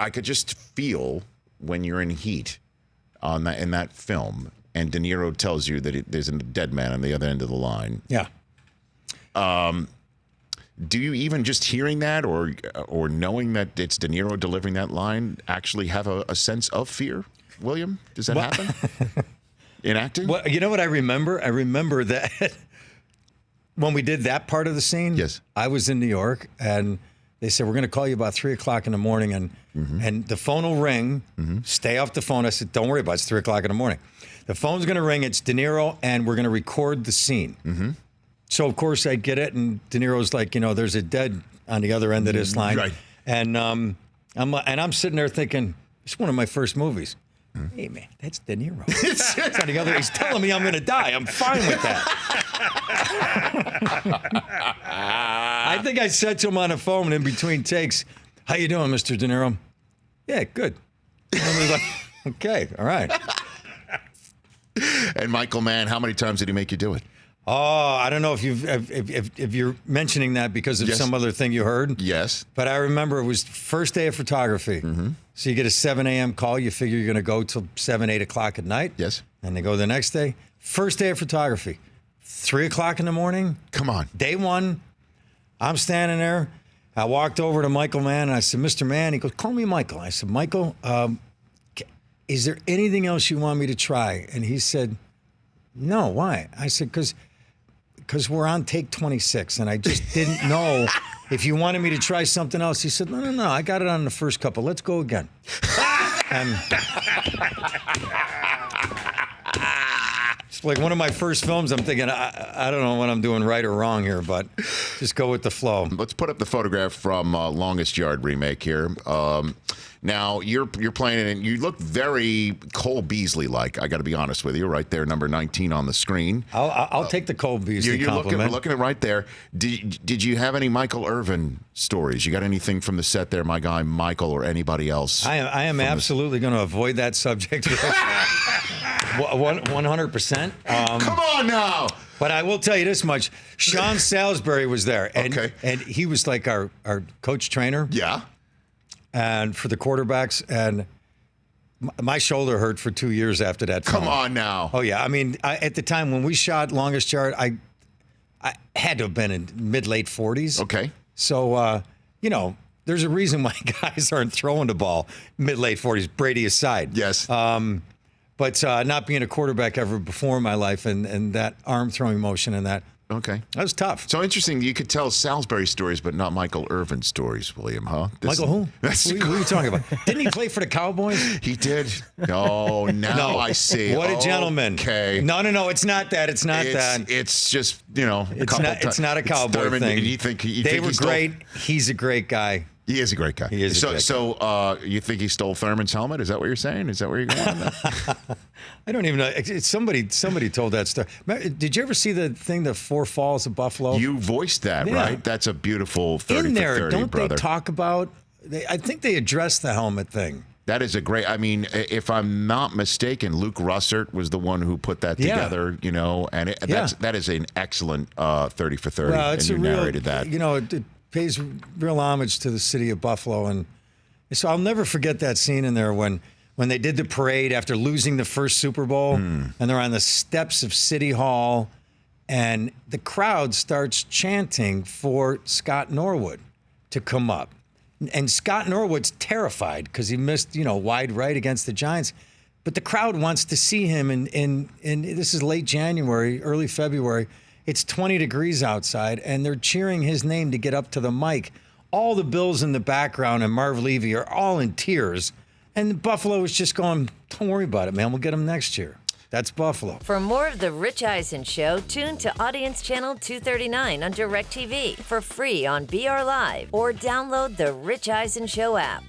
I could just feel when you're in heat in that film, and De Niro tells you that there's a dead man on the other end of the line. Yeah. Do you even just hearing that or knowing that it's De Niro delivering that line actually have a sense of fear, William? Does that happen in acting? Well, you know what I remember? I remember that when we did that part of the scene, yes, I was in New York, and they said, we're going to call you about 3 o'clock in the morning, and the phone will ring. Stay off the phone. I said, don't worry about it. It's 3 o'clock in the morning. The phone's going to ring. It's De Niro, and we're going to record the scene. So, of course, I get it, and De Niro's like, there's a dead on the other end of this line. Right. And I'm sitting there thinking, it's one of my first movies. Hey, man, that's De Niro. It's on the other. He's telling me I'm going to die. I'm fine with that. I think I said to him on the phone in between takes, how you doing, Mr. De Niro? Yeah, good. And I was like, okay, all right. And Michael Mann, how many times did he make you do it? Oh, I don't know if you're mentioning that because of some other thing you heard. Yes. But I remember it was first day of photography. So you get a 7 a.m. call. You figure you're going to go till 7, 8 o'clock at night. Yes. And they go the next day. First day of photography, 3 o'clock in the morning. Come on. Day one, I'm standing there. I walked over to Michael Mann, and I said, Mr. Mann. He goes, call me Michael. I said, Michael, is there anything else you want me to try? And he said, no, why? I said, because we're on take 26, and I just didn't know if you wanted me to try something else. He said, no, I got it on the first couple. Let's go again. And it's like one of my first films. I'm thinking, I don't know what I'm doing right or wrong here, but just go with the flow. Let's put up the photograph from Longest Yard remake here. Now, you're playing it, and you look very Cole Beasley-like, I got to be honest with you, right there, number 19 on the screen. I'll take the Cole Beasley compliment. You're looking at right there. Did you have any Michael Irvin stories? You got anything from the set there, my guy Michael, or anybody else? I am absolutely going to avoid that subject. 100%. Come on now. But I will tell you this much. Sean Salisbury was there, and he was like our coach trainer. Yeah. And for the quarterbacks, and my shoulder hurt for 2 years after that film. Come on now. Oh, yeah. I mean, at the time when we shot Longest Yard, I had to have been in mid-late 40s. Okay. So, there's a reason why guys aren't throwing the ball mid-late 40s, Brady aside. Yes. But not being a quarterback ever before in my life, and that arm throwing motion and that. Okay. That was tough. So interesting. You could tell Salisbury stories, but not Michael Irvin stories, William, huh? Michael who? Who are you talking about? Didn't he play for the Cowboys? He did. Oh, now No. I see. What a gentleman. Okay. No, it's not that. It's not that. It's just, It's not a Cowboy thing. They were great. He's a great guy. He is a great guy. He is a great guy. So you think he stole Thurman's helmet? Is that what you're saying? Is that where you're going on that? I don't even know. Somebody told that story. Did you ever see the thing, the Four Falls of Buffalo? You voiced that, right? That's a beautiful 30 in there, for 30, don't brother. they talk about? I think they addressed the helmet thing. That is a great. I mean, if I'm not mistaken, Luke Russert was the one who put that together. And that is an excellent 30 for 30. Well, it's and you narrated that. It pays real homage to the city of Buffalo, and so I'll never forget that scene in there when they did the parade after losing the first Super Bowl, and they're on the steps of City Hall, and the crowd starts chanting for Scott Norwood to come up. And Scott Norwood's terrified because he missed, wide right against the Giants. But the crowd wants to see him in this is late January, early February. It's 20 degrees outside, and they're cheering his name to get up to the mic. All the Bills in the background and Marv Levy are all in tears. And Buffalo is just going, don't worry about it, man. We'll get him next year. That's Buffalo. For more of The Rich Eisen Show, tune to Audience Channel 239 on DirecTV for free on BR Live or download The Rich Eisen Show app.